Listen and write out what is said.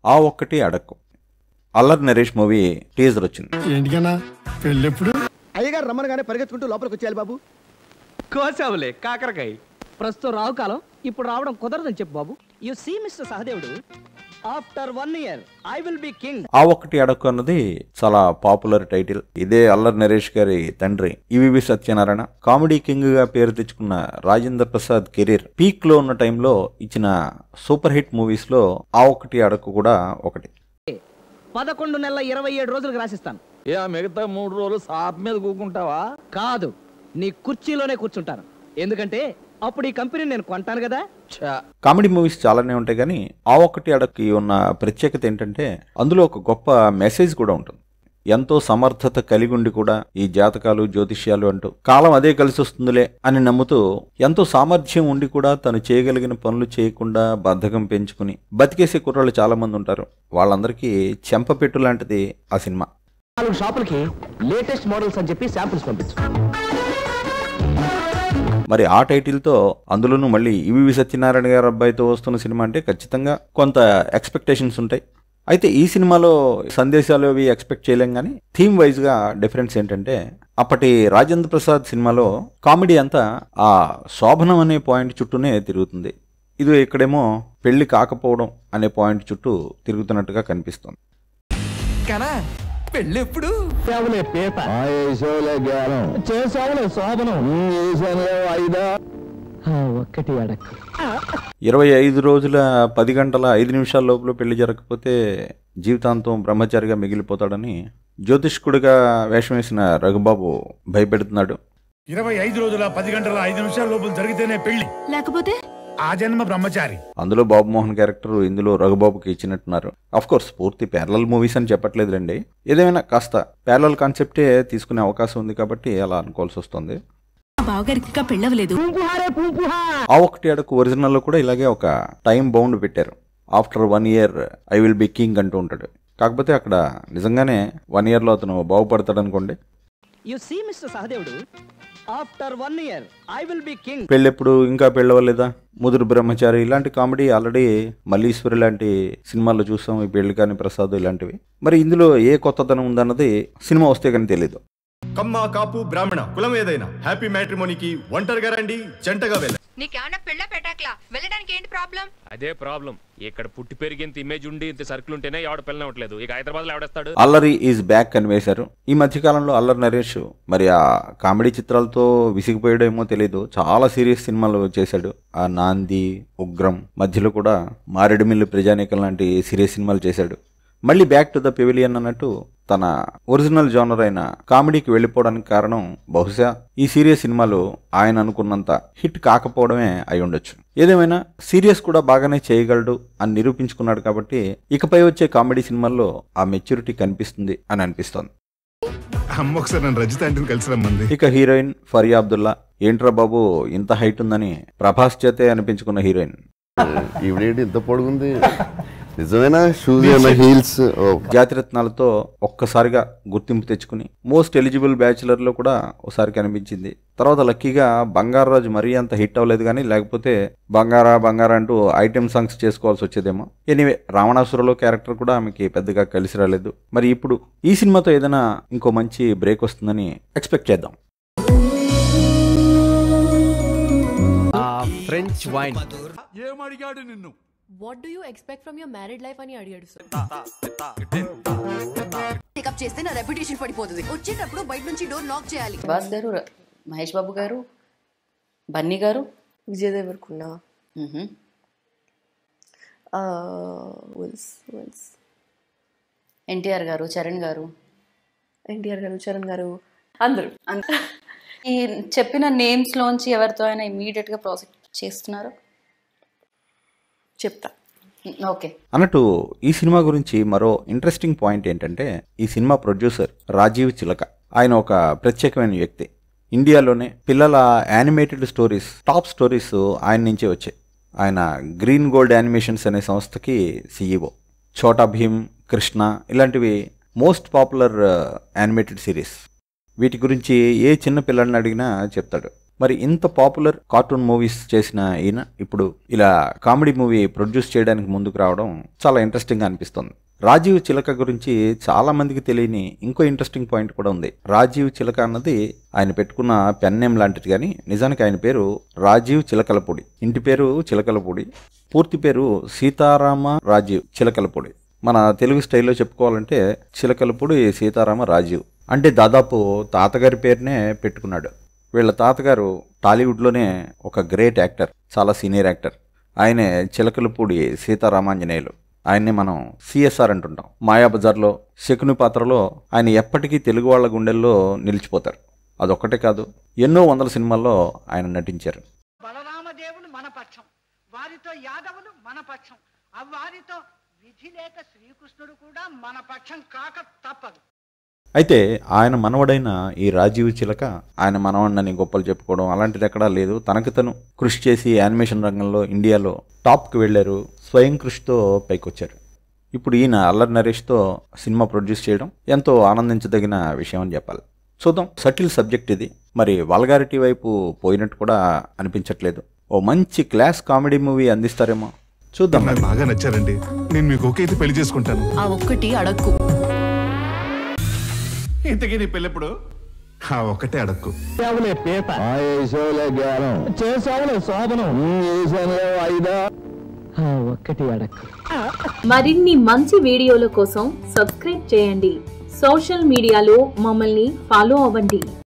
ఆ ఒక్కటి అడక్కు. Allari Naresh movie teaser వచ్చింది. ఏంటికన్నా పెళ్ళెప్పుడు? అయ్యగారు రమ్మనగానే పరిగెత్తుకుంటూ లోపలికి వచ్చేయాలి బాబు. కోసావులే కాకరకాయ. ప్రస్తుతం రావు కాలం, ఇప్పుడు రావడం కుదరదని చెప్పు బాబు. యు సీ మిస్టర్ సహదేవుడు, after 1 year I will be king. ఆ ఒక్కటి అడక్కు అన్నది చాలా పాపులర్ టైటిల్. ఇదే అల్లరి నరేష్ గారి తండ్రి ఈవీవి సత్యనారాయణ కామెడీ కింగ్ గా పేరు తెచ్చుకున్న రాజేంద్ర ప్రసాద్ కెరీర్ పీక్ లో ఉన్న టైంలో ఇచ్చిన సూపర్ హిట్ మూవీస్ లో ఆ ఒక్కటి అడక్కు కూడా ఒకటి. 11 నెలల 27 రోజులకు రాసిస్తాను. మిగతా 3 రోజులు సాప్ మీద కూకుంటావా? కాదు, నీ కుర్చీలోనే కూర్చుంటాను. ఎందుకంటే అప్పుడు ఈ కంపెనీ నేను కొంటాను కదా. కామెడీ మూవీస్ చాలానే ఉంటాయి, కానీ ఆ ఒక్కటి అడక్కి ఉన్న ప్రత్యేకత ఏంటంటే అందులో ఒక గొప్ప మెసేజ్ కూడా ఉంటుంది. ఎంతో సమర్థత కలిగి ఉండి కూడా ఈ జాతకాలు జ్యోతిష్యాలు అంటూ కాలం అదే కలిసి వస్తుందిలే అని నమ్ముతూ ఎంతో సామర్థ్యం ఉండి కూడా తను చేయగలిగిన పనులు చేయకుండా బద్ధకం పెంచుకుని బతికేసే కుర్రాళ్ళు చాలా మంది ఉంటారు. వాళ్ళందరికీ చెంపపెట్టు లాంటిది ఆ సినిమా. 4 షాపులకి లేటెస్ట్ మోడల్స్ అని చెప్పి శాంపిల్స్ పంపించు. మరి ఆ టైటిల్తో అందులోనూ మళ్ళీ ఈవీవి సత్యనారాయణ గారి అబ్బాయితో వస్తున్న సినిమా అంటే ఖచ్చితంగా కొంత ఎక్స్పెక్టేషన్స్ ఉంటాయి. అయితే ఈ సినిమాలో సందేశాలు అవి ఎక్స్పెక్ట్ చేయలేం, కానీ థీమ్ వైజ్గా డిఫరెన్స్ ఏంటంటే అప్పటి రాజేంద్ర ప్రసాద్ సినిమాలో కామెడీ అంతా ఆ శోభనం అనే పాయింట్ చుట్టూనే తిరుగుతుంది. ఇది ఇక్కడేమో పెళ్లి కాకపోవడం అనే పాయింట్ చుట్టూ తిరుగుతున్నట్టుగా కనిపిస్తుంది. పెళ్ళెప్పుడు? ఒక్కటి అడక్కు. 25 రోజుల 10 గంటల 5 నిమిషాల లోపల పెళ్లి జరగకపోతే జీవితాంతం బ్రహ్మచారిగా మిగిలిపోతాడని జ్యోతిష్కుడిగా వేషం వేసిన రఘుబాబు భయపెడుతున్నాడు. 25 రోజుల 10 గంటల 5 నిమిషాల లోపల జరిగితేనే పెళ్లి, లేకపోతే ఆ జన్మ బ్రహ్మచారి. అందులో బాబు మోహన్ క్యారెక్టర్ ఇందులో రఘుబాబుకి ఇచ్చినట్టున్నారు. అఫ్ కోర్స్ పూర్తి ప్యారలల్ మూవీస్ అని చెప్పట్లేదులేండి, ఏదేమైనా కాస్త ప్యారలల్ కాన్సెప్టే తీసుకునే అవకాశం ఉంది కాబట్టి అలా అనుకోవాల్సి వస్తుంది. ఆ ఒక్కటి అడక్కు ఒరిజినల్ లో కూడా ఇలాగే ఒక టైం బౌండ్ పెట్టారు. After 1 year I will be king అంటూ ఉంటాడు. కాకపోతే అక్కడ నిజంగానే 1 year లో అతను బాగుపడతాడు అనుకోండి. యు సీ మిస్టర్ సహదేవుడు, after 1 year I will be king. పెళ్ళెప్పుడు, ఇంకా పెళ్ళవలేదా, ముదురు బ్రహ్మచారి ఇలాంటి కామెడీ ఆల్రెడీ మల్లీశ్వరి లాంటి సినిమాల్లో చూసాం. ఈ పెళ్లి కాని ప్రసాద్ ఇలాంటివి. మరి ఇందులో ఏ కొత్తదనం ఉందన్నది సినిమా వస్తే కానీ తెలీదు. కమ్మ కాపు బ్రాహ్మణ కులం ఏదైనా హ్యాపీ మ్యాట్రిమోనీకి ఒంటరిగా రండి, జంటగా వెళ్ళండి. నీకేమన్నా పెళ్ళ పెట్టాకలా వెళ్ళడానికి ఏంటి ప్రాబ్లం? అదే ప్రాబ్లం. ఇక్కడ పుట్టి పెరిగేంత ఇమేజ్ ఉండి ఇంత సర్కిల్ ఉంటేనే ఎవడ పెళ్ళ అవట్లేదు. ఇక హైదరాబాద్ లో ఎవడేస్తాడు? అల్లరి ఈజ్ బ్యాక్ అని వేశారు. ఈ మధ్యకాలంలో అల్లరి నరేష్ మరి ఆ కామెడీ చిత్రాలతో విసిగిపోయాడేమో తెలీదు, చాలా సీరియస్ సినిమాలు చేశాడు. ఆ నాంది, ఉగ్రం, మధ్యలో కూడా మారేడుమిల్లి ప్రజానీకం లాంటి సీరియస్ సినిమాలు చేశాడు. మళ్ళీ బ్యాక్ టు ద పెవిలియన్ అన్నట్టు తన ఒరిజినల్ జోనర్ అయిన కామెడీకి వెళ్ళిపోవడానికి కారణం బహుశా ఈ సీరియస్ సినిమాలు ఆయన అనుకున్నంత హిట్ కాకపోవడమే అయి ఉండొచ్చు. ఏదేమైనా సీరియస్ కూడా బాగానే చేయగలడు అని నిరూపించుకున్నాడు కాబట్టి ఇకపై వచ్చే కామెడీ సినిమాల్లో ఆ మెచ్యూరిటీ కనిపిస్తుంది అని అనిపిస్తోంది. ఇక హీరోయిన్ ఫరియా అబ్దుల్లా. ఏంట్రా బాబు ఇంత హైట్ ఉందని ప్రభాస్ చేతే అనిపించుకున్న హీరోయిన్. ఇంత పొడుగుంది, నిజమేనా? షూస్ ఏమైనా హీల్స్? జాతిరత్నాలతో ఒక్కసారిగా గుర్తింపు తెచ్చుకుని మోస్ట్ ఎలిజిబుల్ బ్యాచులర్ లో కూడా ఒకసారి కనిపించింది. తర్వాత లక్కీగా బంగారాజు మరీ అంత హిట్ అవ్వలేదు, కానీ లేకపోతే బంగారా బంగారా అంటూ ఐటెం సాంగ్స్ చేసుకోవాల్సి వచ్చేదేమో. ఎనీవే రావణాసురలో క్యారెక్టర్ కూడా ఆమెకి పెద్దగా కలిసి రాలేదు. మరి ఇప్పుడు ఈ సినిమాతో ఏదైనా ఇంకో మంచి బ్రేక్ వస్తుందని ఎక్స్పెక్ట్ చేద్దాం. French wine. ఏమడిగాడు నిన్ను? What do you expect from your married life అని అడిగాడు సార్. పికప్ చేస్తే నా రెప్యుటేషన్ పడిపోతుంది. వచ్చేటప్పుడు బయట నుంచి డోర్ లాక్ చేయాలి. బాస్ గారు, మహేష్ బాబు గారు, బన్నీ గారు, విజయ్ దేవరకొండ, ఎన్టీఆర్ గారు, చరణ్ గారు, అందరూ. ఈ చెప్పిన నేమ్స్ లోంచి ఎవరితో అయినా ఇమీడియట్ గా ప్రాజెక్ట్ చేస్తున్నారు? చెప్తా. ఓకే. అన్నట్టు ఈ సినిమా గురించి మరో ఇంట్రెస్టింగ్ పాయింట్ ఏంటంటే ఈ సినిమా ప్రొడ్యూసర్ రాజీవ్ చిలక. ఆయన ఒక ప్రత్యేకమైన వ్యక్తి. ఇండియాలోనే పిల్లల యానిమేటెడ్ స్టోరీస్, టాప్ స్టోరీస్ ఆయన నుంచే వచ్చాయి. ఆయన గ్రీన్ గోల్డ్ యానిమేషన్స్ అనే సంస్థకి CEO. ఛోటా భీమ్, కృష్ణ ఇలాంటివి మోస్ట్ పాపులర్ యానిమేటెడ్ సిరీస్. వీటి గురించి ఏ చిన్న పిల్లల్ని అడిగినా చెప్తాడు. మరి ఇంత పాపులర్ కార్టూన్ మూవీస్ చేసిన ఈయన ఇప్పుడు ఇలా కామెడీ మూవీ ప్రొడ్యూస్ చేయడానికి ముందుకు రావడం చాలా ఇంట్రెస్టింగ్గా అనిపిస్తుంది. రాజీవ్ చిలక గురించి చాలా మందికి తెలియని ఇంకో ఇంట్రెస్టింగ్ పాయింట్ కూడా ఉంది. రాజీవ్ చిలక అన్నది ఆయన పెట్టుకున్న పెన్ నేమ్ లాంటిది, కానీ నిజానికి ఆయన పేరు రాజీవ్ చిలకలపూడి. ఇంటి పేరు చిలకలపూడి, పూర్తి పేరు సీతారామ రాజీవ్ చిలకలపూడి. మన తెలుగు స్టైల్లో చెప్పుకోవాలంటే చిలకలపూడి సీతారామ రాజీవ్. అంటే దాదాపు తాతగారి పేరునే పెట్టుకున్నాడు. వీళ్ళ తాతగారు టాలీవుడ్లోనే ఒక గ్రేట్ యాక్టర్, చాలా సీనియర్ యాక్టర్. ఆయనే చిలకలపూడి సీతారామాంజనేయులు. ఆయన్ని మనం సిఎస్ఆర్ అంటుంటాం. మాయాబజార్లో శకుని పాత్రలో ఆయన ఎప్పటికీ తెలుగు వాళ్ళ గుండెల్లో నిలిచిపోతారు. అదొక్కటే కాదు, ఎన్నో వందల సినిమాల్లో ఆయన నటించారు. బలరామదేవులు మన పక్షం, వారితో యాదవులు మన పక్షం, వారితో విధి లేక శ్రీకృష్ణుడు కూడా మన పక్షం కాక తప్పదు. అయితే ఆయన మనవడైన ఈ రాజీవ్ చిలక ఆయన మనవడిని గొప్పలు చెప్పుకోవడం అలాంటిది ఎక్కడా లేదు. తనకు తను కృషి చేసి యానిమేషన్ రంగంలో ఇండియాలో టాప్కి వెళ్ళారు. స్వయం కృషితో పైకొచ్చారు. ఇప్పుడు ఈయన అల్లరి నరేష్తో సినిమా ప్రొడ్యూస్ చేయడం ఎంతో ఆనందించదగిన విషయం అని చెప్పాలి. చూద్దాం, సటిల్ సబ్జెక్ట్ ఇది. మరి వల్గారిటీ వైపు పోయినట్టు కూడా అనిపించట్లేదు. ఓ మంచి క్లాస్ కామెడీ మూవీ అందిస్తారేమో చూద్దాం. నాకు బాగా నచ్చారండి. నేను మీకు ఒకే అయితే పెళ్లి చేసుకుంటాను. ఆ ఒక్కటి అడక్కు. ఇంతకీ నీ పెళ్ళెప్పుడు? ఆ ఒక్కటే అడక్కు. ఒక్కటి అడక్కు. మరిన్ని మంచి వీడియోల కోసం సబ్స్క్రైబ్ చేయండి. సోషల్ మీడియాలో మమ్మల్ని ఫాలో అవ్వండి.